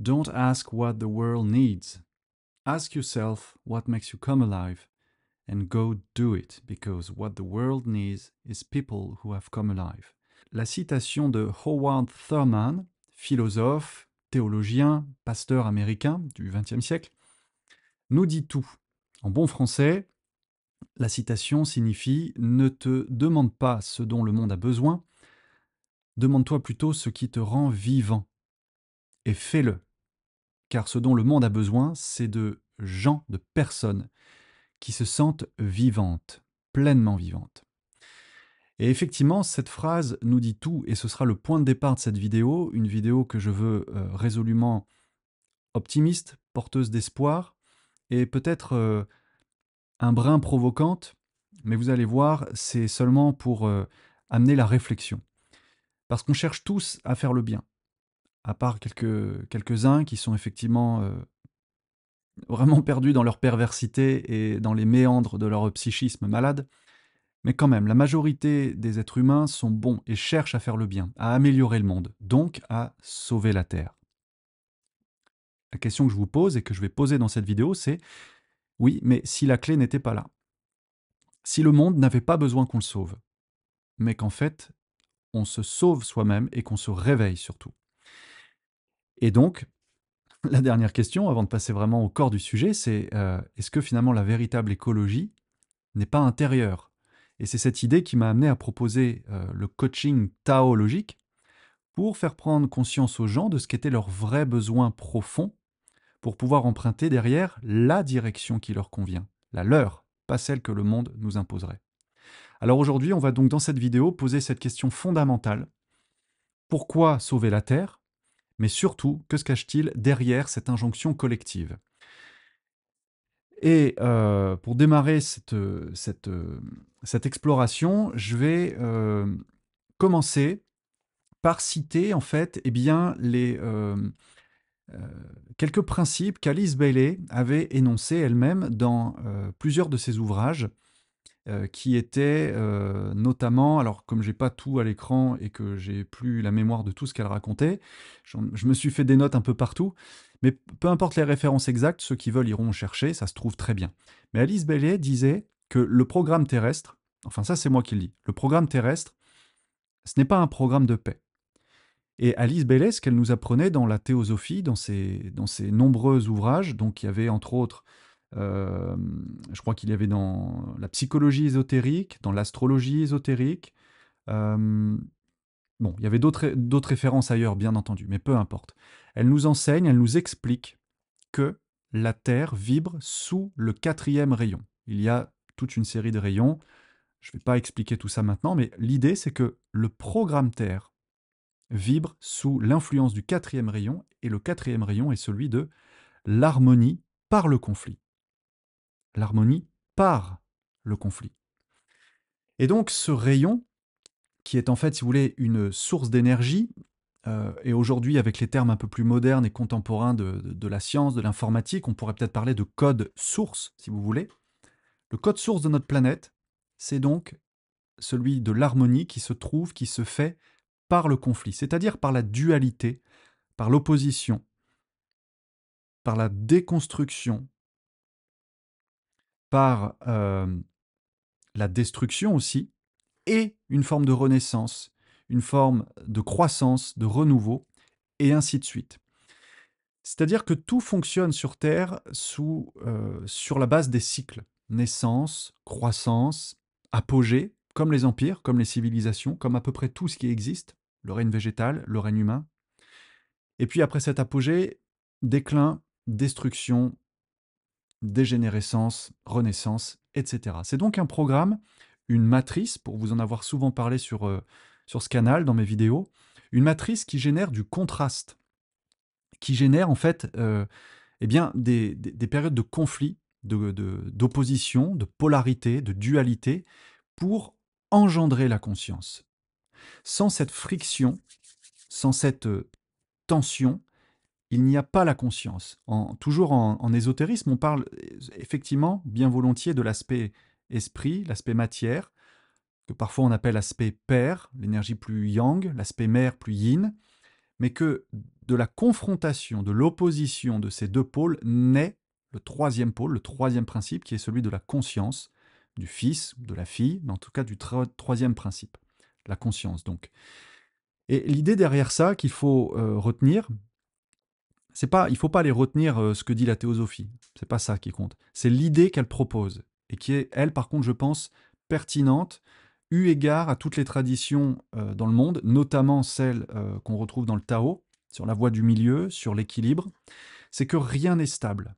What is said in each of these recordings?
Don't ask what the world needs. Ask yourself what makes you come alive and go do it, because what the world needs is people who have come alive. La citation de Howard Thurman, philosophe, théologien, pasteur américain du XXe siècle, nous dit tout. En bon français, la citation signifie « Ne te demande pas ce dont le monde a besoin, demande-toi plutôt ce qui te rend vivant, et fais-le. Car ce dont le monde a besoin, c'est de gens, de personnes qui se sentent vivantes, pleinement vivantes. » Et effectivement, cette phrase nous dit tout, et ce sera le point de départ de cette vidéo, une vidéo que je veux résolument optimiste, porteuse d'espoir, et peut-être un brin provocante, mais vous allez voir, c'est seulement pour amener la réflexion. Parce qu'on cherche tous à faire le bien, à part quelques-uns qui sont effectivement vraiment perdus dans leur perversité et dans les méandres de leur psychisme malade. Mais quand même, la majorité des êtres humains sont bons et cherchent à faire le bien, à améliorer le monde, donc à sauver la Terre. La question que je vous pose et que je vais poser dans cette vidéo, c'est oui, mais si la clé n'était pas là, si le monde n'avait pas besoin qu'on le sauve, mais qu'en fait, on se sauve soi-même et qu'on se réveille surtout. Et donc, la dernière question, avant de passer vraiment au corps du sujet, c'est est-ce que finalement la véritable écologie n'est pas intérieure? Et c'est cette idée qui m'a amené à proposer le coaching taologique pour faire prendre conscience aux gens de ce qu'étaient leurs vrais besoins profonds pour pouvoir emprunter derrière la direction qui leur convient, la leur, pas celle que le monde nous imposerait. Alors aujourd'hui, on va donc dans cette vidéo poser cette question fondamentale. Pourquoi sauver la Terre? Mais surtout, que se cache-t-il derrière cette injonction collective? Et pour démarrer cette exploration, je vais commencer par citer en fait eh bien, quelques principes qu'Alice Bailey avait énoncés elle-même dans plusieurs de ses ouvrages, qui étaient notamment, alors comme j'ai pas tout à l'écran et que j'ai plus la mémoire de tout ce qu'elle racontait, je me suis fait des notes un peu partout, mais peu importe les références exactes, ceux qui veulent iront chercher, ça se trouve très bien. Mais Alice Bailey disait que le programme terrestre, enfin ça c'est moi qui le dis, le programme terrestre, ce n'est pas un programme de paix. Et Alice Bailey, ce qu'elle nous apprenait dans la théosophie, dans ses nombreux ouvrages, donc il y avait entre autres, je crois qu'il y avait dans la psychologie ésotérique, dans l'astrologie ésotérique, bon, il y avait d'autres références ailleurs, bien entendu, mais peu importe. Elle nous enseigne, elle nous explique que la Terre vibre sous le 4e rayon. Il y a toute une série de rayons, je ne vais pas expliquer tout ça maintenant, mais l'idée c'est que le programme Terre vibre sous l'influence du 4e rayon, et le 4e rayon est celui de l'harmonie par le conflit. L'harmonie par le conflit. Et donc ce rayon, qui est en fait, si vous voulez, une source d'énergie, et aujourd'hui avec les termes un peu plus modernes et contemporains de la science, de l'informatique, on pourrait peut-être parler de code source, si vous voulez. Le code source de notre planète, c'est donc celui de l'harmonie qui se trouve, qui se fait par le conflit, c'est-à-dire par la dualité, par l'opposition, par la déconstruction, par la destruction aussi, et une forme de renaissance, une forme de croissance, de renouveau, et ainsi de suite. C'est-à-dire que tout fonctionne sur Terre sur la base des cycles. Naissance, croissance, apogée, comme les empires, comme les civilisations, comme à peu près tout ce qui existe, le règne végétal, le règne humain. Et puis après cet apogée, déclin, destruction, dégénérescence, renaissance, etc. C'est donc un programme, une matrice, pour vous en avoir souvent parlé sur ce canal, dans mes vidéos, une matrice qui génère du contraste, qui génère en fait eh bien, des périodes de conflit, d'opposition, de polarité, de dualité, pour engendrer la conscience. Sans cette friction, sans cette tension, il n'y a pas la conscience. Toujours en ésotérisme, on parle effectivement bien volontiers de l'aspect esprit, l'aspect matière, que parfois on appelle l'aspect père, l'énergie plus yang, l'aspect mère plus yin. mais que de la confrontation, de l'opposition de ces deux pôles naît le troisième pôle, le troisième principe, qui est celui de la conscience, du fils, de la fille, mais en tout cas du troisième principe, la conscience donc. Et l'idée derrière ça qu'il faut retenir, c'est pas, il faut pas aller retenir ce que dit la théosophie, c'est pas ça qui compte, c'est l'idée qu'elle propose, et qui est, elle, par contre, je pense, pertinente, eu égard à toutes les traditions dans le monde, notamment celles qu'on retrouve dans le Tao, sur la voie du milieu, sur l'équilibre, c'est que rien n'est stable.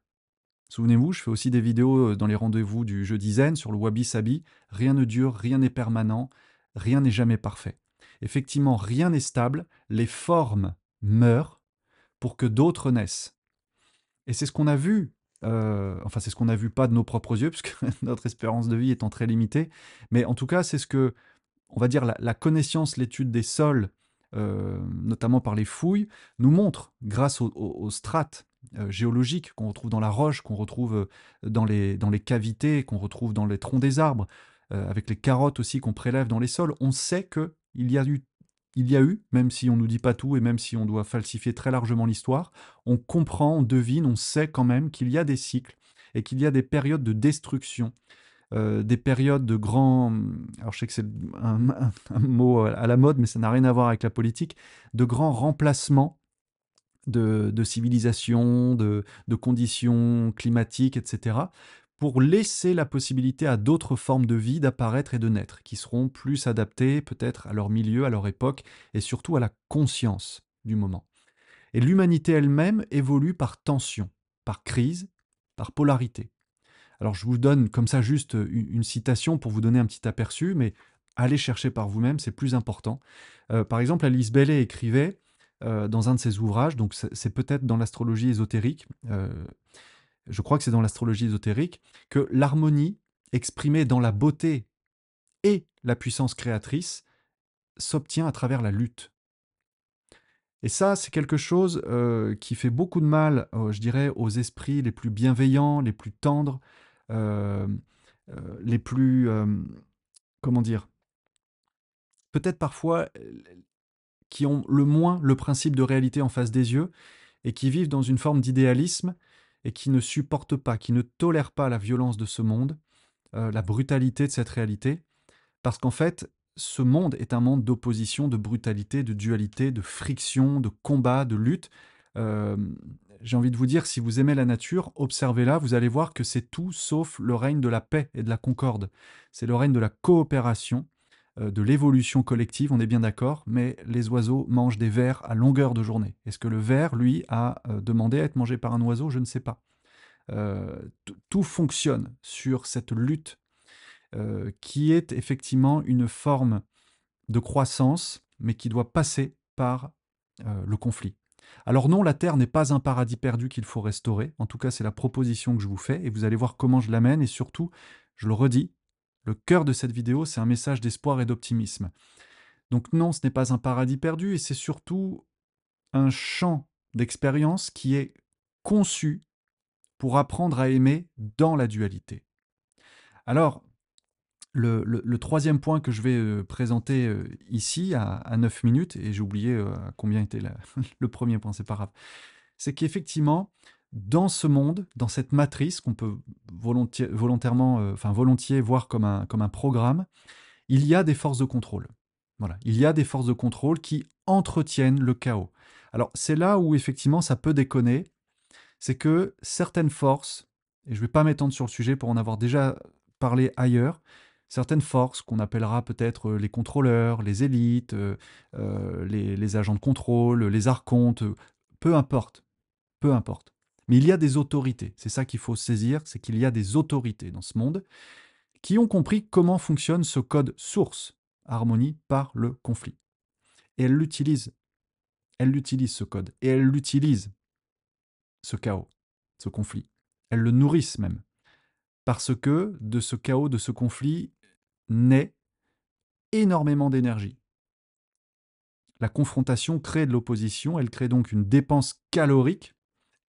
Souvenez-vous, je fais aussi des vidéos dans les rendez-vous du jeudi zen sur le wabi-sabi. Rien ne dure, rien n'est permanent, rien n'est jamais parfait. Effectivement, rien n'est stable, les formes meurent pour que d'autres naissent. Et c'est ce qu'on a vu, enfin c'est ce qu'on a vu pas de nos propres yeux, puisque notre espérance de vie étant très limitée, mais en tout cas c'est ce que, on va dire, la connaissance, l'étude des sols, notamment par les fouilles, nous montre, grâce aux strates géologiques qu'on retrouve dans la roche, qu'on retrouve dans les cavités, qu'on retrouve dans les troncs des arbres, avec les carottes aussi qu'on prélève dans les sols, on sait il y a eu, même si on ne nous dit pas tout et même si on doit falsifier très largement l'histoire, on comprend, on devine, on sait quand même qu'il y a des cycles et qu'il y a des périodes de destruction, des périodes de grands, alors je sais que c'est un mot à la mode, mais ça n'a rien à voir avec la politique, de grands remplacements de civilisations, de conditions climatiques, etc., pour laisser la possibilité à d'autres formes de vie d'apparaître et de naître, qui seront plus adaptées peut-être à leur milieu, à leur époque, et surtout à la conscience du moment. Et l'humanité elle-même évolue par tension, par crise, par polarité. Alors je vous donne comme ça juste une citation pour vous donner un petit aperçu, mais allez chercher par vous-même, c'est plus important. Par exemple, Alice Bailey écrivait dans un de ses ouvrages, donc c'est peut-être dans l'astrologie ésotérique, je crois que c'est dans l'astrologie ésotérique, que l'harmonie exprimée dans la beauté et la puissance créatrice s'obtient à travers la lutte. Et ça, c'est quelque chose qui fait beaucoup de mal, je dirais, aux esprits les plus bienveillants, les plus tendres, euh, les plus, comment dire, peut-être parfois qui ont le moins le principe de réalité en face des yeux et qui vivent dans une forme d'idéalisme et qui ne supportent pas, qui ne tolèrent pas la violence de ce monde, la brutalité de cette réalité, parce qu'en fait, ce monde est un monde d'opposition, de brutalité, de dualité, de friction, de combat, de lutte. Euh, j'ai envie de vous dire, si vous aimez la nature, observez-la, vous allez voir que c'est tout sauf le règne de la paix et de la concorde. C'est le règne de la coopération, de l'évolution collective, on est bien d'accord, mais les oiseaux mangent des vers à longueur de journée. Est-ce que le ver, lui, a demandé à être mangé par un oiseau? Je ne sais pas. Tout fonctionne sur cette lutte qui est effectivement une forme de croissance, mais qui doit passer par le conflit. Alors non, la Terre n'est pas un paradis perdu qu'il faut restaurer. En tout cas, c'est la proposition que je vous fais, et vous allez voir comment je l'amène, et surtout, je le redis, le cœur de cette vidéo, c'est un message d'espoir et d'optimisme. Donc non, ce n'est pas un paradis perdu, et c'est surtout un champ d'expérience qui est conçu pour apprendre à aimer dans la dualité. Alors, le troisième point que je vais présenter ici à 9 minutes, et j'ai oublié à combien était le premier point, c'est pas grave, c'est qu'effectivement, dans ce monde, dans cette matrice qu'on peut volontairement, volontiers voir comme un programme, il y a des forces de contrôle. Voilà, il y a des forces de contrôle qui entretiennent le chaos. Alors c'est là où effectivement ça peut déconner, c'est que certaines forces, et je ne vais pas m'étendre sur le sujet pour en avoir déjà parlé ailleurs, certaines forces qu'on appellera peut-être les contrôleurs, les élites, les agents de contrôle, les archontes, peu importe, peu importe. Mais il y a des autorités, c'est ça qu'il faut saisir, c'est qu'il y a des autorités dans ce monde qui ont compris comment fonctionne ce code source, harmonie par le conflit. Et elles l'utilisent ce code, et elles l'utilisent ce chaos, ce conflit. Elles le nourrissent même. Parce que de ce chaos, de ce conflit, naît énormément d'énergie. La confrontation crée de l'opposition, elle crée donc une dépense calorique,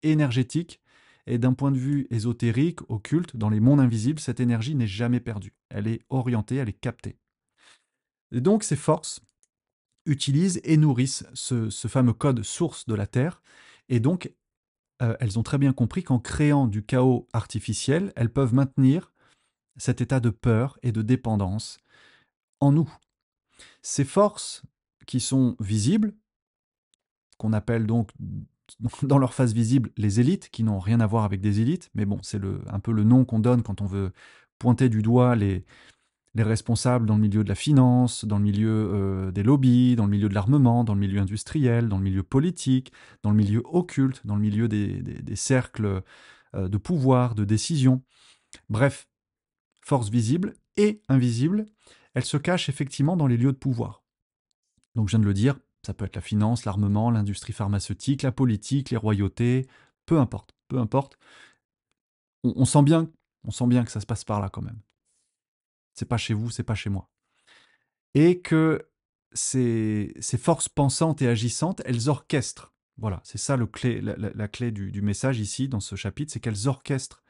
énergétique, et d'un point de vue ésotérique, occulte, dans les mondes invisibles, cette énergie n'est jamais perdue. Elle est orientée, elle est captée. Et donc ces forces utilisent et nourrissent ce fameux code source de la Terre. Et donc, elles ont très bien compris qu'en créant du chaos artificiel, elles peuvent maintenir cet état de peur et de dépendance en nous. Ces forces qui sont visibles, qu'on appelle donc dans leur face visible les élites, qui n'ont rien à voir avec des élites, mais bon, c'est un peu le nom qu'on donne quand on veut pointer du doigt les responsables dans le milieu de la finance, dans le milieu des lobbies, dans le milieu de l'armement, dans le milieu industriel, dans le milieu politique, dans le milieu occulte, dans le milieu des cercles de pouvoir, de décision. Bref, forces visibles et invisibles, elles se cachent effectivement dans les lieux de pouvoir. Donc je viens de le dire, ça peut être la finance, l'armement, l'industrie pharmaceutique, la politique, les royautés, peu importe, peu importe. On sent bien, on sent bien que ça se passe par là quand même. C'est pas chez vous, c'est pas chez moi. Et que ces forces pensantes et agissantes, elles orchestrent. Voilà, c'est ça la clé du message ici, dans ce chapitre, c'est qu'elles orchestrent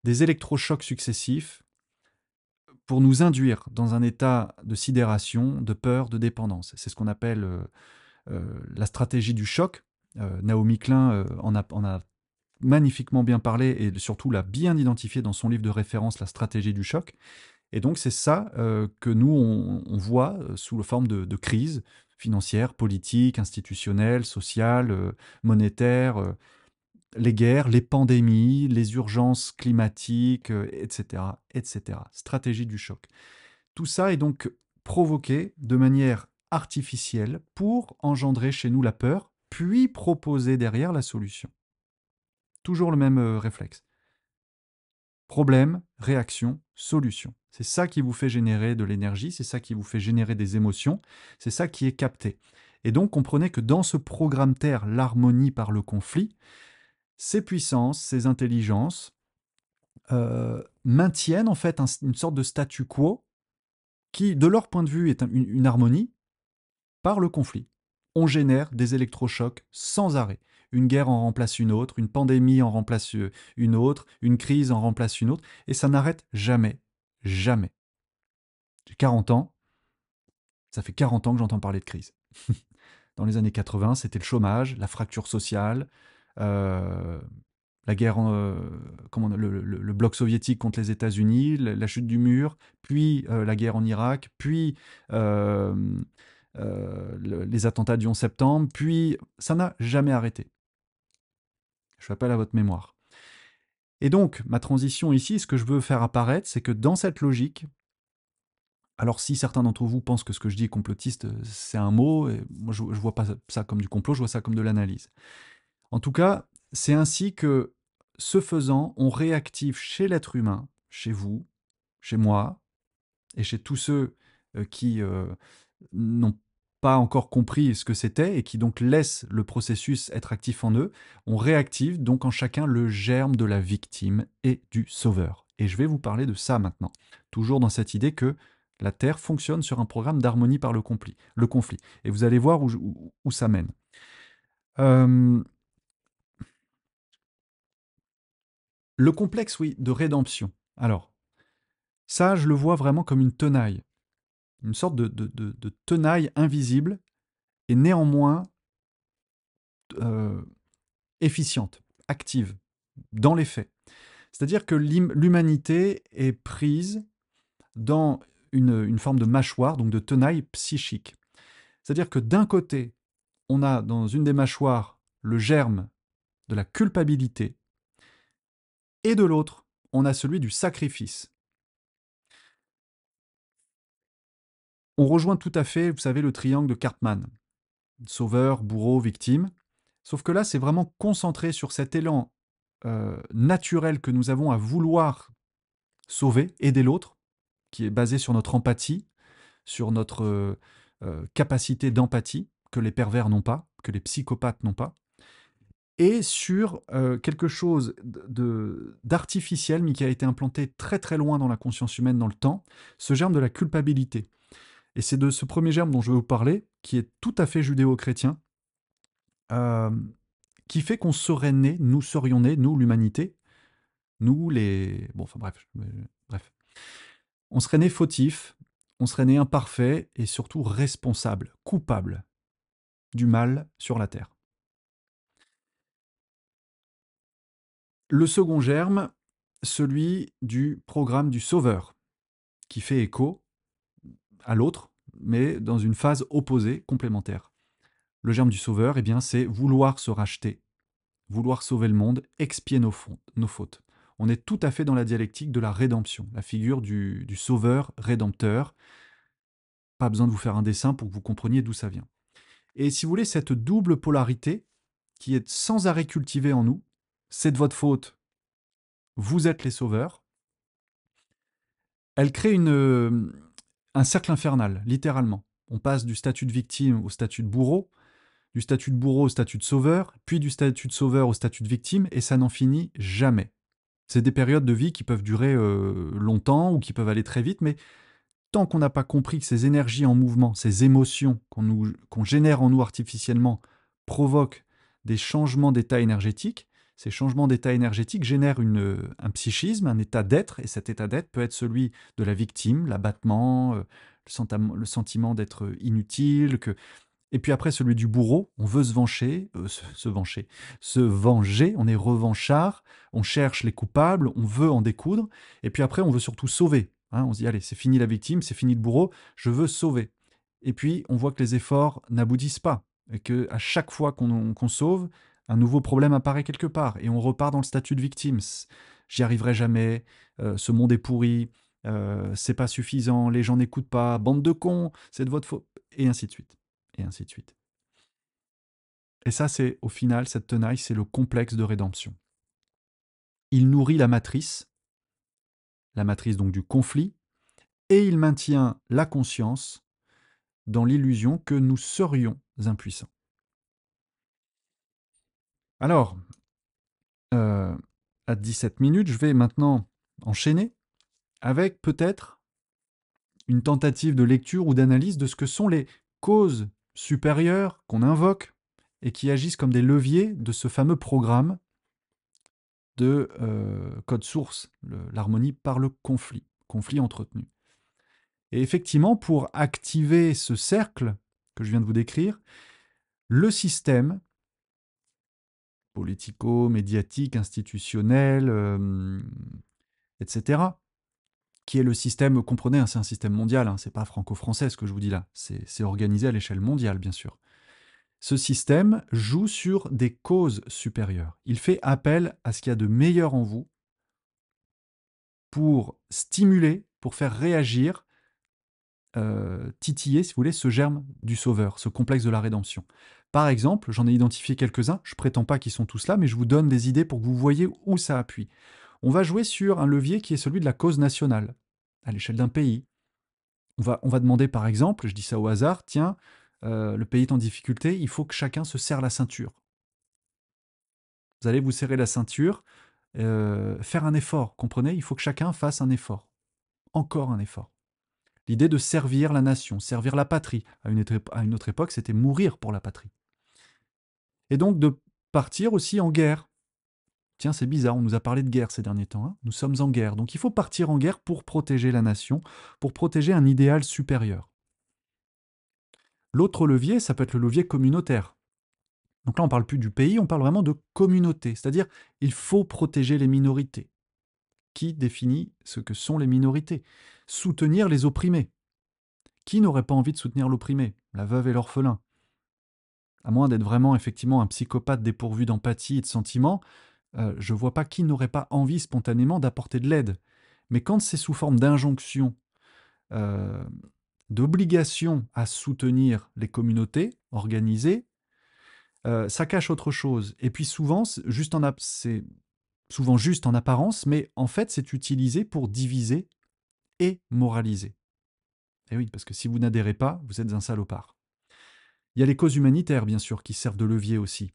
des électrochocs successifs pour nous induire dans un état de sidération, de peur, de dépendance. C'est ce qu'on appelle la stratégie du choc. Naomi Klein en a magnifiquement bien parlé et surtout l'a bien identifié dans son livre de référence, La stratégie du choc. Et donc c'est ça que nous, on voit sous la forme de crise financière, politique, institutionnelle, sociale, monétaire, les guerres, les pandémies, les urgences climatiques, etc., etc. Stratégie du choc. Tout ça est donc provoqué de manière artificielle pour engendrer chez nous la peur, puis proposer derrière la solution. Toujours le même réflexe. Problème, réaction, solution. C'est ça qui vous fait générer de l'énergie, c'est ça qui vous fait générer des émotions, c'est ça qui est capté. Et donc comprenez que dans ce programme Terre, l'harmonie par le conflit, ces puissances, ces intelligences maintiennent en fait une sorte de statu quo qui, de leur point de vue, est une harmonie par le conflit. On génère des électrochocs sans arrêt. Une guerre en remplace une autre, une pandémie en remplace une autre, une crise en remplace une autre, et ça n'arrête jamais. Jamais. J'ai 40 ans, ça fait 40 ans que j'entends parler de crise. Dans les années 80, c'était le chômage, la fracture sociale, euh, la guerre, le bloc soviétique contre les États-Unis, la chute du mur, puis la guerre en Irak, puis euh, les attentats du 11 septembre, puis ça n'a jamais arrêté. Je fais appel à votre mémoire. Et donc, ma transition ici, ce que je veux faire apparaître, c'est que dans cette logique, alors si certains d'entre vous pensent que ce que je dis est complotiste, c'est un mot, et moi je ne vois pas ça comme du complot, je vois ça comme de l'analyse. En tout cas, c'est ainsi que, ce faisant, on réactive chez l'être humain, chez vous, chez moi, et chez tous ceux qui n'ont pas encore compris ce que c'était et qui donc laissent le processus être actif en eux, on réactive donc en chacun le germe de la victime et du sauveur. Et je vais vous parler de ça maintenant, toujours dans cette idée que la Terre fonctionne sur un programme d'harmonie par le conflit. Et vous allez voir où ça mène. Le complexe, oui, de rédemption. Alors, ça, je le vois vraiment comme une tenaille, une sorte de tenaille invisible et néanmoins euh, efficiente, active, dans les faits. C'est-à-dire que l'humanité est prise dans une forme de mâchoire, donc de tenaille psychique. C'est-à-dire que d'un côté, on a dans une des mâchoires le germe de la culpabilité, et de l'autre, on a celui du sacrifice. On rejoint tout à fait, vous savez, le triangle de Cartman. Sauveur, bourreau, victime. Sauf que là, c'est vraiment concentré sur cet élan naturel que nous avons à vouloir sauver, aider l'autre, qui est basé sur notre empathie, sur notre capacité d'empathie, que les pervers n'ont pas, que les psychopathes n'ont pas, et sur quelque chose d'artificiel, mais qui a été implanté très très loin dans la conscience humaine dans le temps, ce germe de la culpabilité. Et c'est de ce premier germe dont je vais vous parler, qui est tout à fait judéo-chrétien, euh, qui fait qu'on serait né, nous serions nés, nous l'humanité, nous les... Bon, enfin bref, bref. On serait né fautif, on serait né imparfait et surtout responsable, coupable du mal sur la Terre. Le second germe, celui du programme du Sauveur, qui fait écho à l'autre, mais dans une phase opposée, complémentaire. Le germe du Sauveur, eh bien, c'est vouloir se racheter, vouloir sauver le monde, expier nos fautes. On est tout à fait dans la dialectique de la rédemption, la figure du sauveur rédempteur. Pas besoin de vous faire un dessin pour que vous compreniez d'où ça vient. Et si vous voulez, cette double polarité qui est sans arrêt cultivée en nous, c'est de votre faute, vous êtes les sauveurs, elle crée un cercle infernal, littéralement. On passe du statut de victime au statut de bourreau, du statut de bourreau au statut de sauveur, puis du statut de sauveur au statut de victime, et ça n'en finit jamais. C'est des périodes de vie qui peuvent durer longtemps ou qui peuvent aller très vite, mais tant qu'on n'a pas compris que ces énergies en mouvement, ces émotions qu'on génère en nous artificiellement, provoquent des changements d'état énergétique, ces changements d'état énergétique génèrent un psychisme, un état d'être, et cet état d'être peut être celui de la victime, l'abattement, le sentiment d'être inutile, et puis après, celui du bourreau, on veut se venger, on est revanchard, on cherche les coupables, on veut en découdre, et puis après, on veut surtout sauver. Hein, on se dit, allez, c'est fini la victime, c'est fini le bourreau, je veux sauver. Et puis, on voit que les efforts n'aboutissent pas, et qu'à chaque fois qu'on sauve, un nouveau problème apparaît quelque part, et on repart dans le statut de victime. J'y arriverai jamais, ce monde est pourri, c'est pas suffisant, les gens n'écoutent pas, bande de cons, c'est de votre faute, et ainsi de suite et ainsi de suite. Et ça, c'est au final, cette tenaille, c'est le complexe de rédemption. Il nourrit la matrice donc du conflit, et il maintient la conscience dans l'illusion que nous serions impuissants. Alors, à 17 minutes, je vais maintenant enchaîner avec peut-être une tentative de lecture ou d'analyse de ce que sont les causes supérieures qu'on invoque et qui agissent comme des leviers de ce fameux programme de code source, l'harmonie par le conflit entretenu. Et effectivement, pour activer ce cercle que je viens de vous décrire, le système politico-médiatique, institutionnel, etc., qui est le système, comprenez, hein, c'est un système mondial, hein, c'est pas franco-français ce que je vous dis là, c'est organisé à l'échelle mondiale, bien sûr. Ce système joue sur des causes supérieures. Il fait appel à ce qu'il y a de meilleur en vous pour stimuler, pour faire réagir, titiller, si vous voulez, ce germe du sauveur, ce complexe de la rédemption. Par exemple, j'en ai identifié quelques-uns, je prétends pas qu'ils sont tous là, mais je vous donne des idées pour que vous voyez où ça appuie. On va jouer sur un levier qui est celui de la cause nationale, à l'échelle d'un pays. On va demander par exemple, je dis ça au hasard, tiens, le pays est en difficulté, il faut que chacun se serre la ceinture. Vous allez vous serrer la ceinture, faire un effort, comprenez? Il faut que chacun fasse un effort, encore un effort. L'idée de servir la nation, servir la patrie. À une autre époque, c'était mourir pour la patrie. Et donc de partir aussi en guerre. Tiens, c'est bizarre, on nous a parlé de guerre ces derniers temps. Hein, nous sommes en guerre. Donc il faut partir en guerre pour protéger la nation, pour protéger un idéal supérieur. L'autre levier, ça peut être le levier communautaire. Donc là, on ne parle plus du pays, on parle vraiment de communauté. C'est-à-dire, il faut protéger les minorités. Qui définit ce que sont les minorités? Soutenir les opprimés. Qui n'aurait pas envie de soutenir l'opprimé? La veuve et l'orphelin. À moins d'être vraiment effectivement un psychopathe dépourvu d'empathie et de sentiments, je ne vois pas qui n'aurait pas envie spontanément d'apporter de l'aide. Mais quand c'est sous forme d'injonction, euh, d'obligation à soutenir les communautés organisées, ça cache autre chose. Et puis souvent, c'est souvent juste en apparence, mais en fait, c'est utilisé pour diviser et moraliser. Et oui, parce que si vous n'adhérez pas, vous êtes un salopard. Il y a les causes humanitaires, bien sûr, qui servent de levier aussi.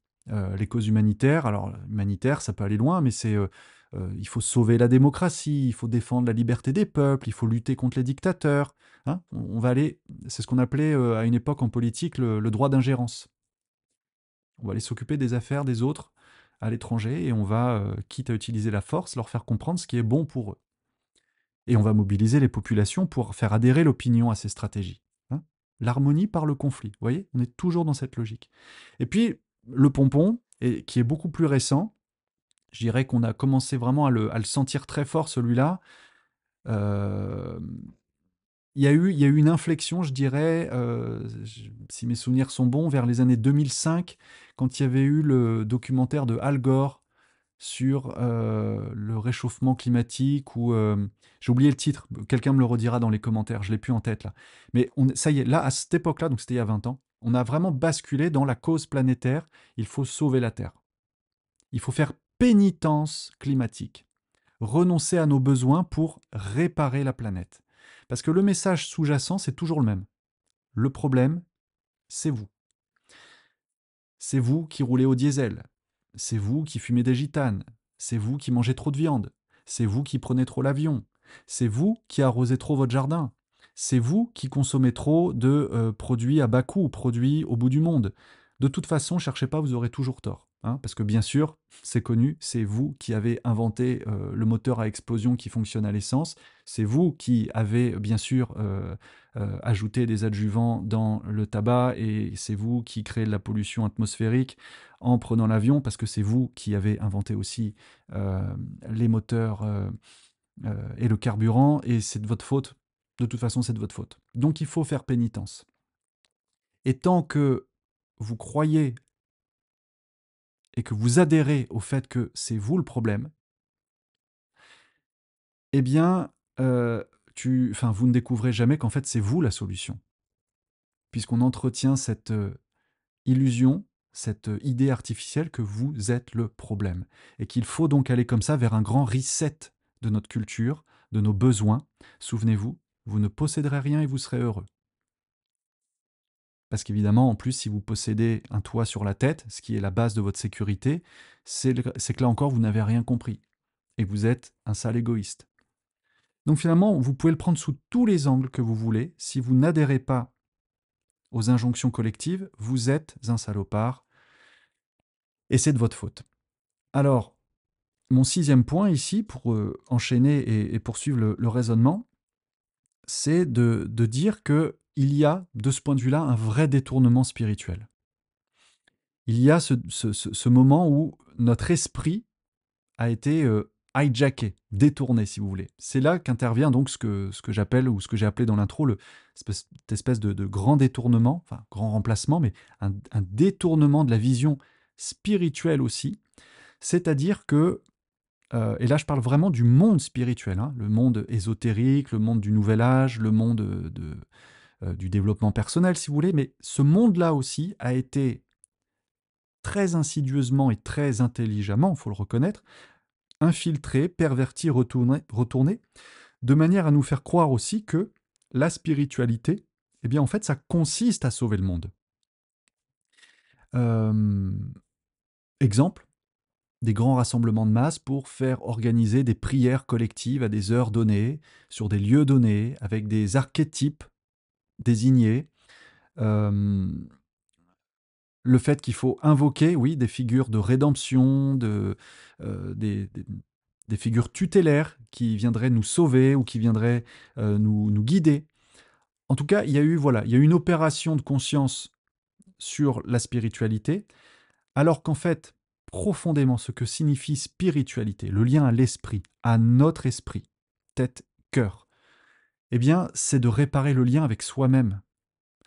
Les causes humanitaires, alors humanitaire, ça peut aller loin, mais il faut sauver la démocratie, il faut défendre la liberté des peuples, il faut lutter contre les dictateurs. Hein. On va aller, c'est ce qu'on appelait à une époque en politique le droit d'ingérence. On va aller s'occuper des affaires des autres à l'étranger et on va, quitte à utiliser la force, leur faire comprendre ce qui est bon pour eux. Et on va mobiliser les populations pour faire adhérer l'opinion à ces stratégies. Hein. L'harmonie par le conflit. Vous voyez, on est toujours dans cette logique. Et puis, le pompon, qui est beaucoup plus récent, je dirais qu'on a commencé vraiment à le sentir très fort, celui-là. Euh, il y a eu une inflexion, je dirais, si mes souvenirs sont bons, vers les années 2005, quand il y avait eu le documentaire de Al Gore sur le réchauffement climatique, ou j'ai oublié le titre, quelqu'un me le redira dans les commentaires, je l'ai plus en tête là. Mais ça y est, là, à cette époque-là, donc c'était il y a 20 ans, on a vraiment basculé dans la cause planétaire, il faut sauver la Terre. Il faut faire pénitence climatique, renoncer à nos besoins pour réparer la planète. Parce que le message sous-jacent, c'est toujours le même. Le problème, c'est vous. C'est vous qui roulez au diesel. C'est vous qui fumez des gitanes. C'est vous qui mangez trop de viande. C'est vous qui prenez trop l'avion. C'est vous qui arrosez trop votre jardin. C'est vous qui consommez trop de produits à bas coût, produits au bout du monde. De toute façon, cherchez pas, vous aurez toujours tort. Hein, parce que bien sûr, c'est connu, c'est vous qui avez inventé le moteur à explosion qui fonctionne à l'essence. C'est vous qui avez bien sûr ajouté des adjuvants dans le tabac, et c'est vous qui créez de la pollution atmosphérique en prenant l'avion, parce que c'est vous qui avez inventé aussi les moteurs et le carburant, et c'est de votre faute. De toute façon, c'est de votre faute. Donc il faut faire pénitence. Et tant que vous croyez et que vous adhérez au fait que c'est vous le problème, eh bien, vous ne découvrez jamais qu'en fait, c'est vous la solution. Puisqu'on entretient cette illusion, cette idée artificielle que vous êtes le problème. Et qu'il faut donc aller comme ça vers un grand reset de notre culture, de nos besoins. Souvenez-vous, vous ne posséderez rien et vous serez heureux. Parce qu'évidemment, en plus, si vous possédez un toit sur la tête, ce qui est la base de votre sécurité, c'est que là encore, vous n'avez rien compris. Et vous êtes un sale égoïste. Donc finalement, vous pouvez le prendre sous tous les angles que vous voulez. Si vous n'adhérez pas aux injonctions collectives, vous êtes un salopard. Et c'est de votre faute. Alors, mon sixième point ici, pour enchaîner et poursuivre le raisonnement, c'est de dire qu'il y a, de ce point de vue-là, un vrai détournement spirituel. Il y a ce moment où notre esprit a été hijacké, détourné, si vous voulez. C'est là qu'intervient donc ce que j'appelle, ou ce que j'ai appelé dans l'intro, cette espèce de grand détournement, enfin, grand remplacement, mais un détournement de la vision spirituelle aussi. C'est-à-dire que, et là je parle vraiment du monde spirituel, hein, le monde ésotérique, le monde du nouvel âge, le monde du développement personnel, si vous voulez, mais ce monde-là aussi a été très insidieusement et très intelligemment, il faut le reconnaître, infiltré, perverti, retourné, de manière à nous faire croire aussi que la spiritualité, eh bien en fait, ça consiste à sauver le monde. Euh, Exemple, des grands rassemblements de masse pour faire organiser des prières collectives à des heures données, sur des lieux donnés, avec des archétypes désignés. Euh, le fait qu'il faut invoquer, oui, des figures de rédemption, des figures tutélaires qui viendraient nous sauver ou qui viendraient nous guider. En tout cas, il y a eu une opération de conscience sur la spiritualité, alors qu'en fait, profondément, ce que signifie spiritualité, le lien à l'esprit, à notre esprit, tête, cœur, eh bien, c'est de réparer le lien avec soi-même.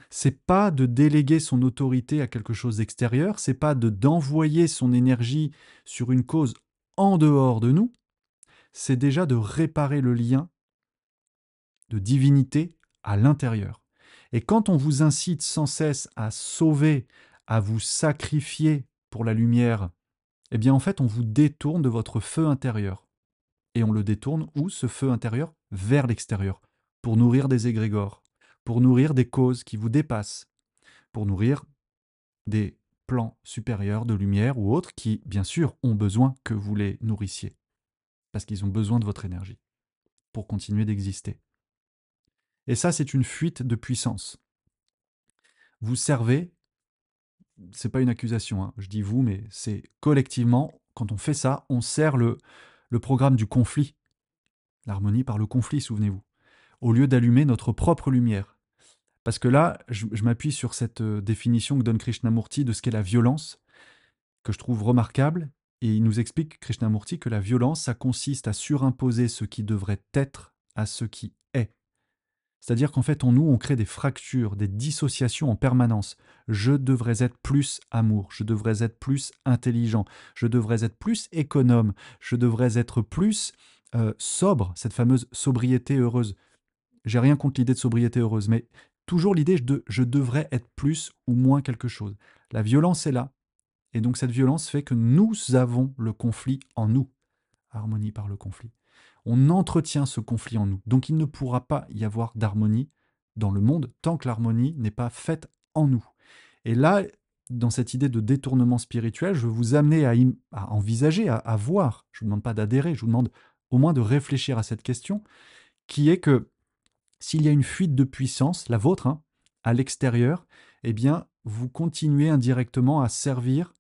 C'est pas de déléguer son autorité à quelque chose d'extérieur, c'est pas d'envoyer son énergie sur une cause en dehors de nous, c'est déjà de réparer le lien de divinité à l'intérieur. Et quand on vous incite sans cesse à sauver, à vous sacrifier pour la lumière, eh bien en fait on vous détourne de votre feu intérieur. Et on le détourne où, ce feu intérieur? Vers l'extérieur, pour nourrir des égrégores, pour nourrir des causes qui vous dépassent, pour nourrir des plans supérieurs de lumière ou autres qui, bien sûr, ont besoin que vous les nourrissiez, parce qu'ils ont besoin de votre énergie pour continuer d'exister. Et ça, c'est une fuite de puissance. Vous servez, c'est pas une accusation, hein, je dis vous, mais c'est collectivement, quand on fait ça, on sert le programme du conflit. L'harmonie par le conflit, souvenez-vous. Au lieu d'allumer notre propre lumière. Parce que là, je m'appuie sur cette définition que donne Krishnamurti de ce qu'est la violence, que je trouve remarquable. Et il nous explique, Krishnamurti, que la violence, ça consiste à surimposer ce qui devrait être à ce qui est. C'est-à-dire qu'en fait, en nous, on crée des fractures, des dissociations en permanence. Je devrais être plus amour, je devrais être plus intelligent, je devrais être plus économe, je devrais être plus sobre, cette fameuse sobriété heureuse. J'ai rien contre l'idée de sobriété heureuse, mais toujours l'idée de je devrais être plus ou moins quelque chose. La violence est là, et donc cette violence fait que nous avons le conflit en nous. Harmonie par le conflit. On entretient ce conflit en nous. Donc il ne pourra pas y avoir d'harmonie dans le monde tant que l'harmonie n'est pas faite en nous. Et là, dans cette idée de détournement spirituel, je veux vous amener à envisager, à voir. Je ne vous demande pas d'adhérer, je vous demande au moins de réfléchir à cette question, qui est que s'il y a une fuite de puissance, la vôtre, hein, à l'extérieur, eh bien, vous continuez indirectement à servir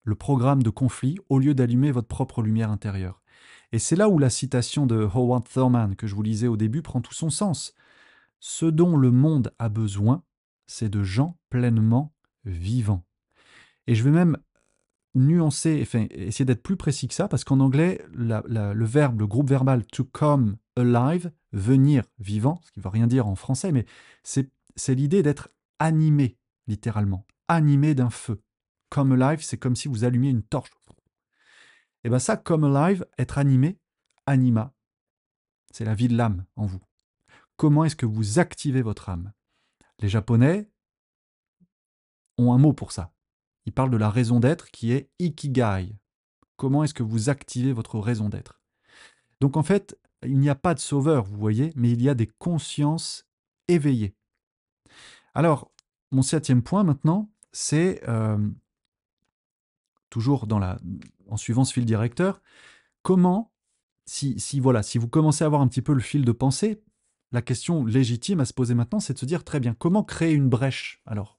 le programme de conflit au lieu d'allumer votre propre lumière intérieure. Et c'est là où la citation de Howard Thurman que je vous lisais au début prend tout son sens. Ce dont le monde a besoin, c'est de gens pleinement vivants. Et je vais même nuancer, enfin, essayer d'être plus précis que ça, parce qu'en anglais, le verbe, le groupe verbal to come alive, venir vivant, ce qui ne veut rien dire en français, mais c'est l'idée d'être animé, littéralement, animé d'un feu. Come alive, c'est comme si vous allumiez une torche. Et bien ça, come alive, être animé, anima, c'est la vie de l'âme en vous. Comment est-ce que vous activez votre âme? Les Japonais ont un mot pour ça. Ils parlent de la raison d'être qui est ikigai. Comment est-ce que vous activez votre raison d'être? Donc en fait, il n'y a pas de sauveur, vous voyez, mais il y a des consciences éveillées. Alors, mon 7e point maintenant, c'est, toujours en suivant ce fil directeur, comment, voilà, si vous commencez à avoir un petit peu le fil de pensée, la question légitime à se poser maintenant, c'est de se dire, très bien, comment créer une brèche alors?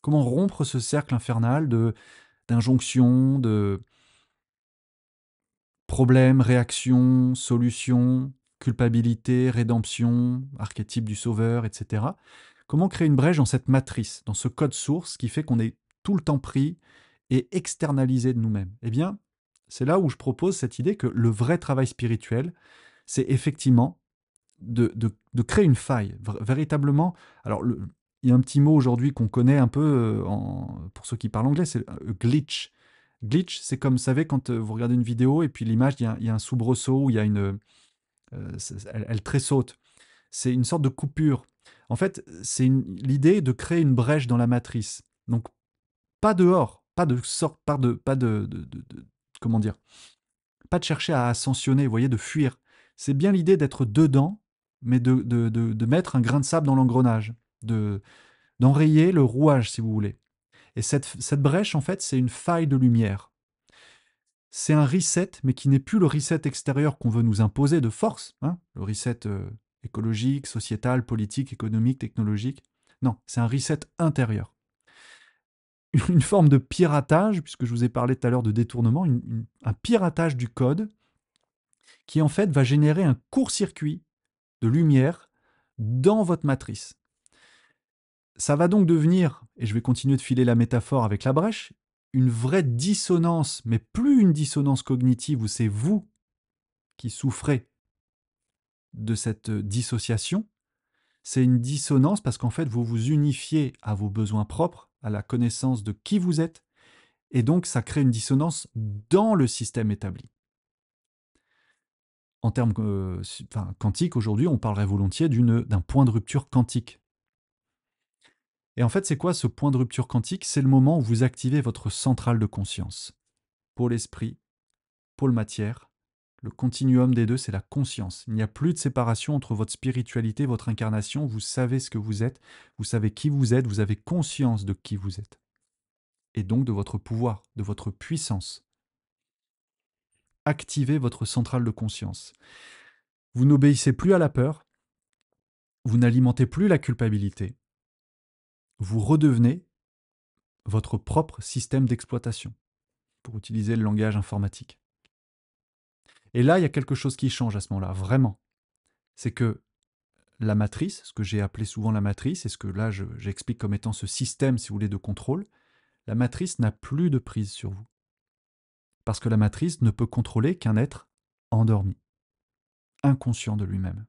Comment rompre ce cercle infernal d'injonctions, de problèmes, réactions, solutions, culpabilité, rédemption, archétype du sauveur, etc. Comment créer une brèche dans cette matrice, dans ce code source qui fait qu'on est tout le temps pris et externalisé de nous-mêmes? Eh bien, c'est là où je propose cette idée que le vrai travail spirituel, c'est effectivement de créer une faille, véritablement. Alors, il y a un petit mot aujourd'hui qu'on connaît un peu pour ceux qui parlent anglais, c'est glitch. Glitch, c'est comme, vous savez, quand vous regardez une vidéo et puis l'image, il y a un soubresaut, ou il y a elle tressaute. C'est une sorte de coupure. En fait, c'est l'idée de créer une brèche dans la matrice. Donc, pas dehors, comment dire, pas de chercher à ascensionner, vous voyez, de fuir. C'est bien l'idée d'être dedans, mais de mettre un grain de sable dans l'engrenage, d'enrayer le rouage, si vous voulez. Et cette brèche, en fait, c'est une faille de lumière. C'est un reset, mais qui n'est plus le reset extérieur qu'on veut nous imposer de force, hein, le reset écologique, sociétal, politique, économique, technologique. Non, c'est un reset intérieur. Une forme de piratage, puisque je vous ai parlé tout à l'heure de détournement, un piratage du code qui en fait va générer un court-circuit de lumière dans votre matrice. Ça va donc devenir, et je vais continuer de filer la métaphore avec la brèche, une vraie dissonance, mais plus une dissonance cognitive où c'est vous qui souffrez de cette dissociation, c'est une dissonance parce qu'en fait vous vous unifiez à vos besoins propres, à la connaissance de qui vous êtes, et donc ça crée une dissonance dans le système établi. En termes quantiques, aujourd'hui, on parlerait volontiers d'un point de rupture quantique. Et en fait, c'est quoi ce point de rupture quantique? C'est le moment où vous activez votre centrale de conscience. Pôle esprit, pôle matière. Le continuum des deux, c'est la conscience. Il n'y a plus de séparation entre votre spiritualité et votre incarnation. Vous savez ce que vous êtes, vous savez qui vous êtes, vous avez conscience de qui vous êtes. Et donc de votre pouvoir, de votre puissance. Activez votre centrale de conscience. Vous n'obéissez plus à la peur, vous n'alimentez plus la culpabilité, vous redevenez votre propre système d'exploitation, pour utiliser le langage informatique. Et là, il y a quelque chose qui change à ce moment-là, vraiment. C'est que la matrice, ce que j'ai appelé souvent la matrice, et ce que là j'explique comme étant ce système, si vous voulez, de contrôle, la matrice n'a plus de prise sur vous. Parce que la matrice ne peut contrôler qu'un être endormi, inconscient de lui-même.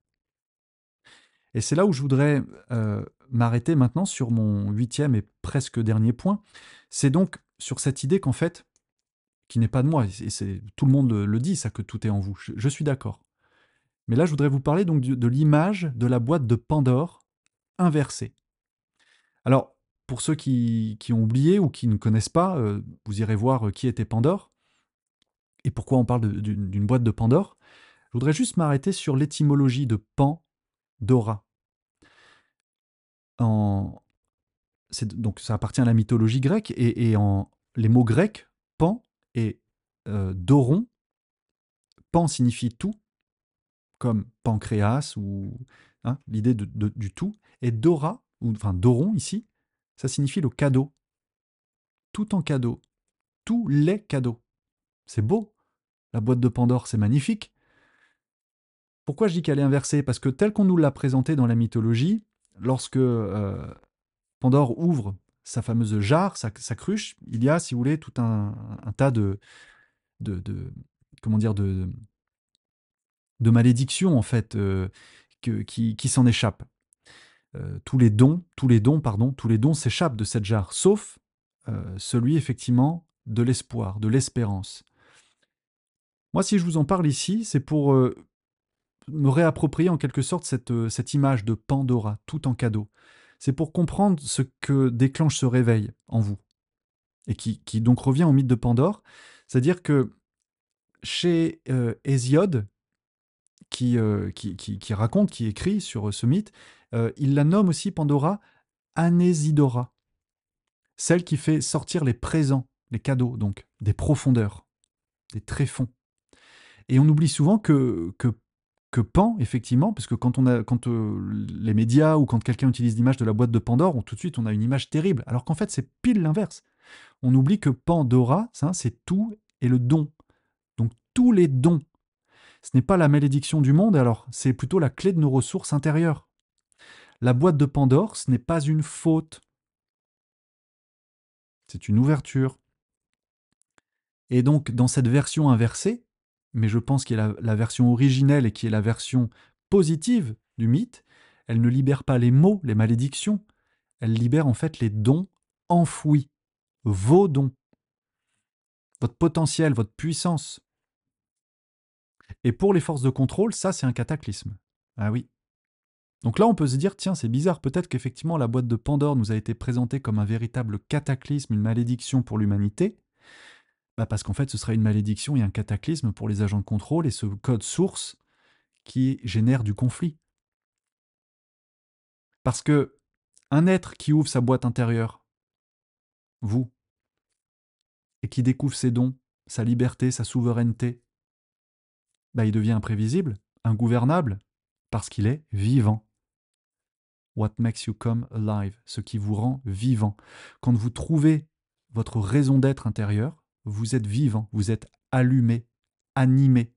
Et c'est là où je voudrais m'arrêter maintenant sur mon 8e et presque dernier point. C'est donc sur cette idée qu'en fait, qui n'est pas de moi, et tout le monde le dit, ça, que tout est en vous. Je suis d'accord. Mais là, je voudrais vous parler donc de l'image de la boîte de Pandore inversée. Alors, pour ceux qui ont oublié ou qui ne connaissent pas, vous irez voir qui était Pandore et pourquoi on parle d'une boîte de Pandore. Je voudrais juste m'arrêter sur l'étymologie de Pandora. En, donc ça appartient à la mythologie grecque et en les mots grecs, pan et doron, pan signifie tout, comme pancréas ou hein, l'idée du tout, et dora, ou enfin doron ici, ça signifie le cadeau, tout en cadeau, tous les cadeaux. C'est beau, la boîte de Pandore, c'est magnifique. Pourquoi je dis qu'elle est inversée? Parce que tel qu'on nous l'a présenté dans la mythologie, lorsque Pandore ouvre sa fameuse jarre, sa cruche, il y a, si vous voulez, tout un tas de comment dire, de malédictions, en fait, qui s'en échappent. Tous les dons s'échappent de cette jarre, sauf celui, effectivement, de l'espoir, de l'espérance. Moi, si je vous en parle ici, c'est pour me réapproprier en quelque sorte cette image de Pandora, tout en cadeau. C'est pour comprendre ce que déclenche ce réveil en vous, et qui donc revient au mythe de Pandore. C'est-à-dire que chez Hésiode, qui raconte, qui écrit sur ce mythe, il la nomme aussi Pandora Anésidora, celle qui fait sortir les présents, les cadeaux, donc des profondeurs, des tréfonds. Et on oublie souvent que Pan, effectivement, parce que quand les médias ou quand quelqu'un utilise l'image de la boîte de Pandore, tout de suite on a une image terrible, alors qu'en fait c'est pile l'inverse. On oublie que Pandora, ça, c'est tout et le don. Donc tous les dons. Ce n'est pas la malédiction du monde, alors c'est plutôt la clé de nos ressources intérieures. La boîte de Pandore, ce n'est pas une faute, c'est une ouverture. Et donc, dans cette version inversée, mais je pense qu'il y a la version originelle et qui est la version positive du mythe, elle ne libère pas les maux, les malédictions, elle libère en fait les dons enfouis, vos dons, votre potentiel, votre puissance. Et pour les forces de contrôle, ça c'est un cataclysme. Ah oui. Donc là on peut se dire, tiens c'est bizarre, peut-être qu'effectivement la boîte de Pandore nous a été présentée comme un véritable cataclysme, une malédiction pour l'humanité, parce qu'en fait, ce serait une malédiction et un cataclysme pour les agents de contrôle et ce code source qui génère du conflit. Parce que un être qui ouvre sa boîte intérieure, vous, et qui découvre ses dons, sa liberté, sa souveraineté, il devient imprévisible, ingouvernable, parce qu'il est vivant. What makes you come alive, ce qui vous rend vivant. Quand vous trouvez votre raison d'être intérieure, vous êtes vivant, vous êtes allumé, animé.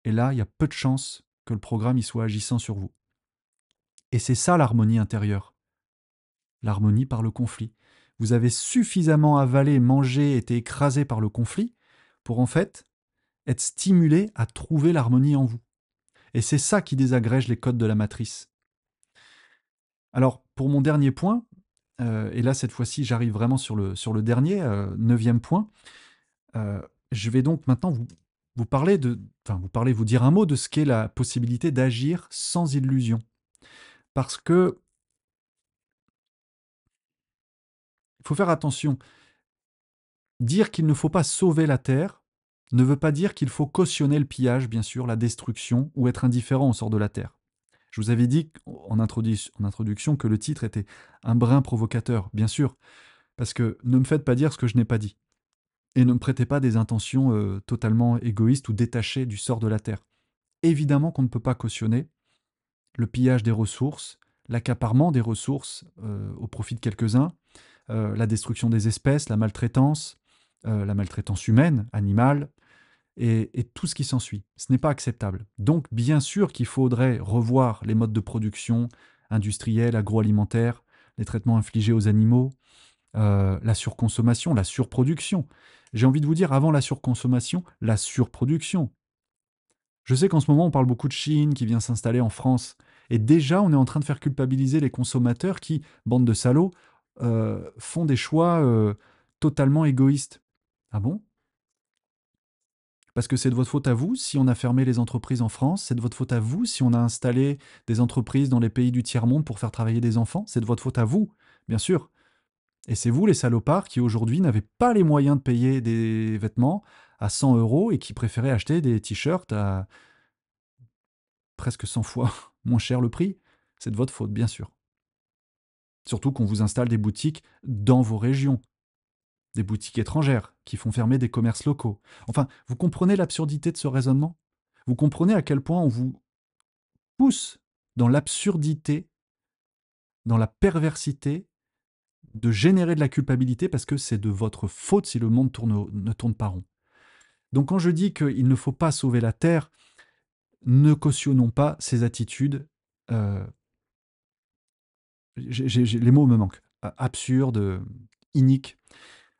Et là, il y a peu de chances que le programme y soit agissant sur vous. Et c'est ça l'harmonie intérieure. L'harmonie par le conflit. Vous avez suffisamment avalé, mangé, été écrasé par le conflit pour en fait être stimulé à trouver l'harmonie en vous. Et c'est ça qui désagrège les codes de la matrice. Alors, pour mon dernier point, et là cette fois-ci j'arrive vraiment sur le dernier, 9e point, je vais donc maintenant vous parler vous dire un mot de ce qu'est la possibilité d'agir sans illusion. Parce que il faut faire attention. Dire qu'il ne faut pas sauver la Terre ne veut pas dire qu'il faut cautionner le pillage, bien sûr, la destruction, ou être indifférent au sort de la Terre. Je vous avais dit en introduction que le titre était un brin provocateur, bien sûr, parce que ne me faites pas dire ce que je n'ai pas dit. Et ne me prêtez pas des intentions totalement égoïstes ou détachées du sort de la Terre. Évidemment qu'on ne peut pas cautionner le pillage des ressources, l'accaparement des ressources au profit de quelques-uns, la destruction des espèces, la maltraitance humaine, animale, et tout ce qui s'ensuit. Ce n'est pas acceptable. Donc, bien sûr qu'il faudrait revoir les modes de production industriels, agroalimentaires, les traitements infligés aux animaux, la surconsommation, la surproduction. J'ai envie de vous dire, avant la surconsommation, la surproduction. Je sais qu'en ce moment, on parle beaucoup de Chine qui vient s'installer en France. Et déjà, on est en train de faire culpabiliser les consommateurs qui, bande de salauds, font des choix totalement égoïstes. Ah bon? Parce que c'est de votre faute à vous si on a fermé les entreprises en France, c'est de votre faute à vous si on a installé des entreprises dans les pays du tiers-monde pour faire travailler des enfants, c'est de votre faute à vous, bien sûr. Et c'est vous les salopards qui aujourd'hui n'avez pas les moyens de payer des vêtements à 100 euros et qui préférez acheter des t-shirts à presque 100 fois moins cher le prix. C'est de votre faute, bien sûr. Surtout qu'on vous installe des boutiques dans vos régions, des boutiques étrangères qui font fermer des commerces locaux. Enfin, vous comprenez l'absurdité de ce raisonnement? Vous comprenez à quel point on vous pousse dans l'absurdité, dans la perversité de générer de la culpabilité parce que c'est de votre faute si le monde ne tourne pas rond. Donc quand je dis qu'il ne faut pas sauver la Terre, ne cautionnons pas ces attitudes. euh, les mots me manquent. Absurdes, iniques.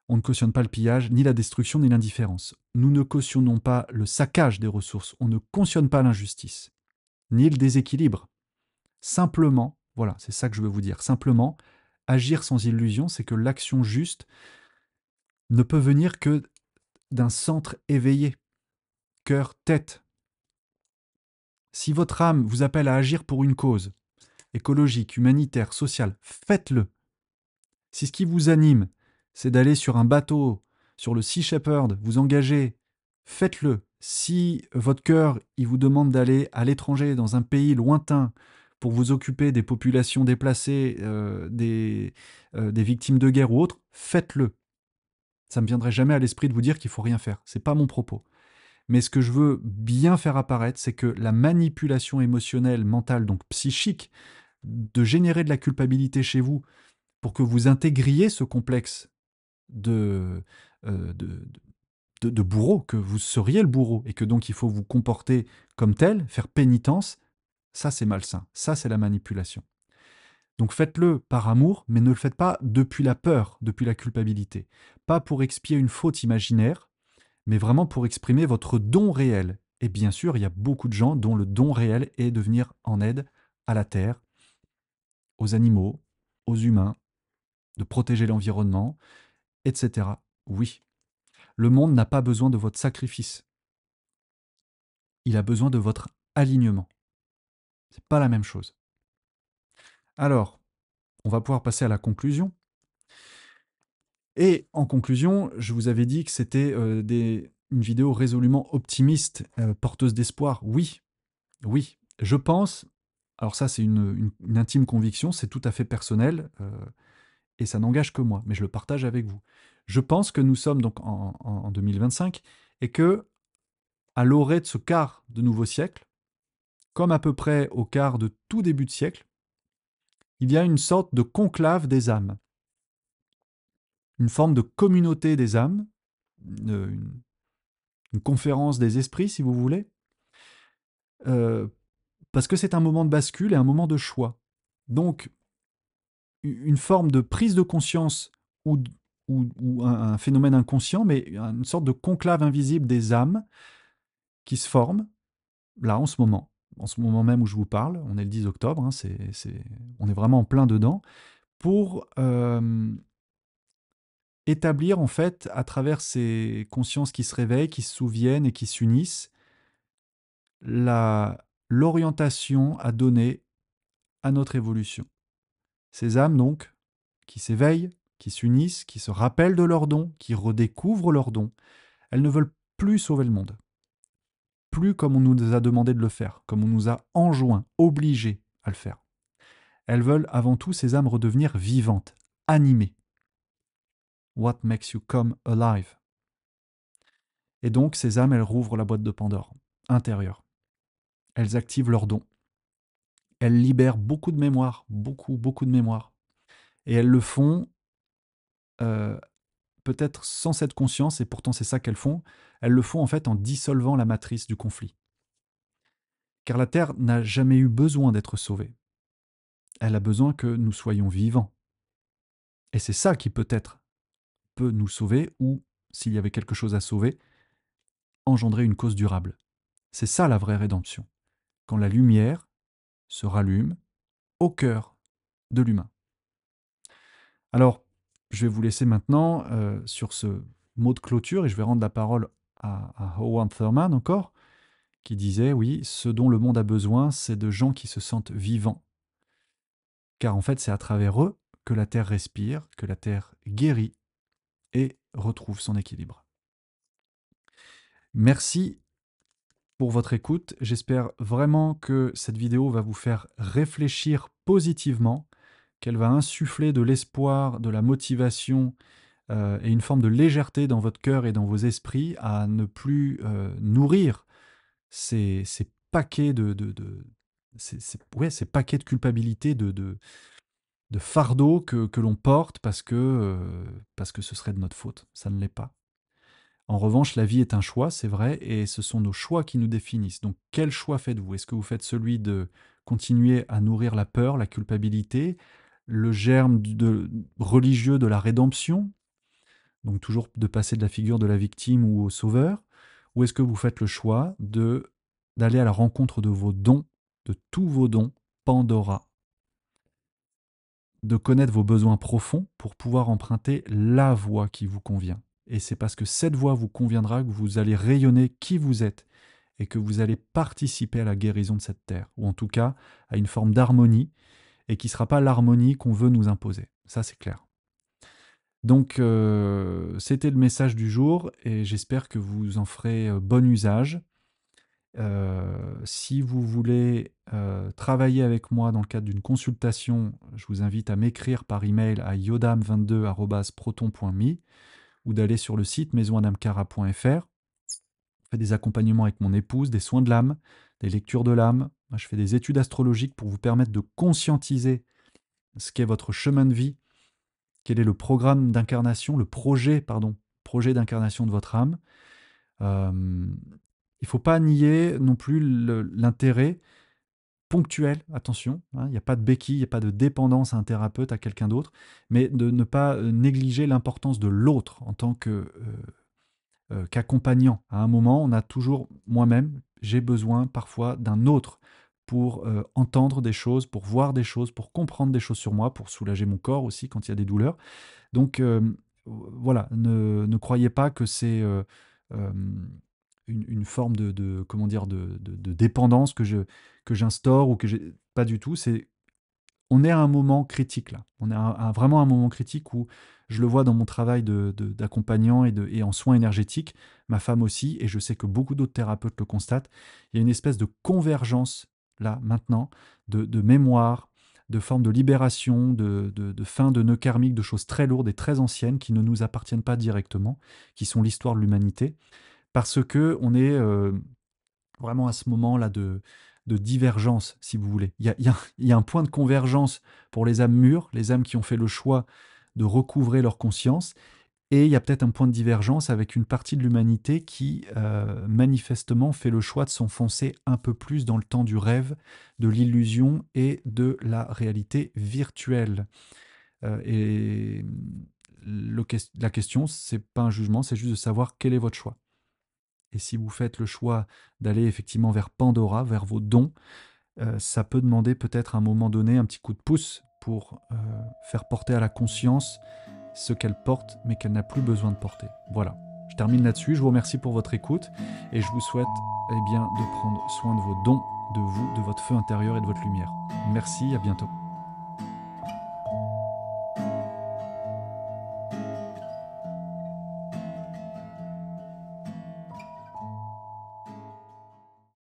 On ne cautionne pas le pillage, ni la destruction, ni l'indifférence. Nous ne cautionnons pas le saccage des ressources. On ne cautionne pas l'injustice, ni le déséquilibre. Simplement, voilà, c'est ça que je veux vous dire. Simplement, agir sans illusion, c'est que l'action juste ne peut venir que d'un centre éveillé, cœur, tête. Si votre âme vous appelle à agir pour une cause, écologique, humanitaire, sociale, faites-le. Si ce qui vous anime, c'est d'aller sur un bateau, sur le Sea Shepherd, vous engager, faites-le. Si votre cœur, il vous demande d'aller à l'étranger, dans un pays lointain, pour vous occuper des populations déplacées, des victimes de guerre ou autres, faites-le. Ça ne me viendrait jamais à l'esprit de vous dire qu'il faut rien faire. C'est pas mon propos. Mais ce que je veux bien faire apparaître, c'est que la manipulation émotionnelle, mentale, donc psychique, de générer de la culpabilité chez vous pour que vous intégriez ce complexe de, euh, de, de bourreau, que vous seriez le bourreau, et que donc il faut vous comporter comme tel, faire pénitence, ça c'est malsain, ça c'est la manipulation. Donc faites-le par amour, mais ne le faites pas depuis la peur, depuis la culpabilité. Pas pour expier une faute imaginaire, mais vraiment pour exprimer votre don réel. Et bien sûr, il y a beaucoup de gens dont le don réel est de venir en aide à la terre, aux animaux, aux humains, de protéger l'environnement, etc. Oui, le monde n'a pas besoin de votre sacrifice. Il a besoin de votre alignement. C'est pas la même chose. Alors, on va pouvoir passer à la conclusion. Et en conclusion, je vous avais dit que c'était une vidéo résolument optimiste, porteuse d'espoir. Oui, oui. Je pense, alors ça c'est une intime conviction, c'est tout à fait personnel, et ça n'engage que moi, mais je le partage avec vous. Je pense que nous sommes donc en 2025 et que, à l'orée de ce quart de nouveau siècle, comme à peu près au quart de tout début de siècle, il y a une sorte de conclave des âmes, une forme de communauté des âmes, une conférence des esprits, si vous voulez, euh, parce que c'est un moment de bascule et un moment de choix. Donc, une forme de prise de conscience ou, ou un phénomène inconscient, mais une sorte de conclave invisible des âmes qui se forment, là, en ce moment même où je vous parle, on est le 10 octobre, hein, on est vraiment en plein dedans, pour établir, en fait, à travers ces consciences qui se réveillent, qui se souviennent et qui s'unissent, l'orientation à donner à notre évolution. Ces âmes, donc, qui s'éveillent, qui s'unissent, qui se rappellent de leurs dons, qui redécouvrent leurs dons, elles ne veulent plus sauver le monde. Plus comme on nous a demandé de le faire, comme on nous a enjoint, obligés à le faire. Elles veulent avant tout, ces âmes, redevenir vivantes, animées. What makes you come alive? Et donc, ces âmes, elles rouvrent la boîte de Pandore, intérieure. Elles activent leurs dons. Elles libèrent beaucoup de mémoire, beaucoup, beaucoup de mémoire. Et elles le font, euh, peut-être sans cette conscience, et pourtant c'est ça qu'elles font, elles le font en fait en dissolvant la matrice du conflit. Car la Terre n'a jamais eu besoin d'être sauvée. Elle a besoin que nous soyons vivants. Et c'est ça qui peut-être peut nous sauver, ou, s'il y avait quelque chose à sauver, engendrer une cause durable. C'est ça la vraie rédemption. Quand la lumière se rallume au cœur de l'humain. Alors, je vais vous laisser maintenant sur ce mot de clôture et je vais rendre la parole à Howard Thurman encore, qui disait, oui, ce dont le monde a besoin, c'est de gens qui se sentent vivants. Car en fait, c'est à travers eux que la Terre respire, que la Terre guérit et retrouve son équilibre. Merci pour votre écoute. J'espère vraiment que cette vidéo va vous faire réfléchir positivement, qu'elle va insuffler de l'espoir, de la motivation et une forme de légèreté dans votre cœur et dans vos esprits à ne plus nourrir ces paquets ces paquets de culpabilité, de fardeau que l'on porte parce que ce serait de notre faute. Ça ne l'est pas. En revanche, la vie est un choix, c'est vrai, et ce sont nos choix qui nous définissent. Donc, quel choix faites-vous? Est-ce que vous faites celui de continuer à nourrir la peur, la culpabilité, le germe religieux de la rédemption, donc toujours de passer de la figure de la victime ou au sauveur, ou est-ce que vous faites le choix d'aller à la rencontre de vos dons, de tous vos dons, Pandora, de connaître vos besoins profonds pour pouvoir emprunter la voie qui vous convient. Et c'est parce que cette voie vous conviendra que vous allez rayonner qui vous êtes et que vous allez participer à la guérison de cette terre, ou en tout cas à une forme d'harmonie, et qui ne sera pas l'harmonie qu'on veut nous imposer. Ça, c'est clair. Donc, c'était le message du jour, et j'espère que vous en ferez bon usage. Si vous voulez travailler avec moi dans le cadre d'une consultation, je vous invite à m'écrire par email à yodam22@proton.me ou d'aller sur le site maisonadamcara.fr. Je fais des accompagnements avec mon épouse, des soins de l'âme, des lectures de l'âme. Moi, je fais des études astrologiques pour vous permettre de conscientiser ce qu'est votre chemin de vie, quel est le programme d'incarnation, projet d'incarnation de votre âme. Il ne faut pas nier non plus l'intérêt ponctuel, attention, hein, il n'y a pas de béquille, il n'y a pas de dépendance à un thérapeute, à quelqu'un d'autre, mais de ne pas négliger l'importance de l'autre en tant qu'accompagnant. À un moment, on a toujours, moi-même, j'ai besoin parfois d'un autre pour entendre des choses, pour voir des choses, pour comprendre des choses sur moi, pour soulager mon corps aussi quand il y a des douleurs. Donc voilà, ne croyez pas que c'est une forme comment dire, de dépendance que j'instaure ou que j'ai. Pas du tout. On est à un moment critique là. On est vraiment à un moment critique où je le vois dans mon travail d'accompagnant et en soins énergétiques, ma femme aussi, et je sais que beaucoup d'autres thérapeutes le constatent. Il y a une espèce de convergence là, maintenant, de mémoire, de forme de libération, de fin de nœuds karmiques, de choses très lourdes et très anciennes qui ne nous appartiennent pas directement, qui sont l'histoire de l'humanité, parce que on est vraiment à ce moment-là de divergence, si vous voulez. Il y a un point de convergence pour les âmes mûres, les âmes qui ont fait le choix de recouvrer leur conscience, et il y a peut-être un point de divergence avec une partie de l'humanité qui, manifestement, fait le choix de s'enfoncer un peu plus dans le temps du rêve, de l'illusion et de la réalité virtuelle. Et la question, c'est pas un jugement, c'est juste de savoir quel est votre choix. Et si vous faites le choix d'aller effectivement vers Pandora, vers vos dons, ça peut demander peut-être à un moment donné un petit coup de pouce pour faire porter à la conscience ce qu'elle porte, mais qu'elle n'a plus besoin de porter. Voilà. Je termine là-dessus. Je vous remercie pour votre écoute et je vous souhaite de prendre soin de vos dons, de vous, de votre feu intérieur et de votre lumière. Merci, à bientôt.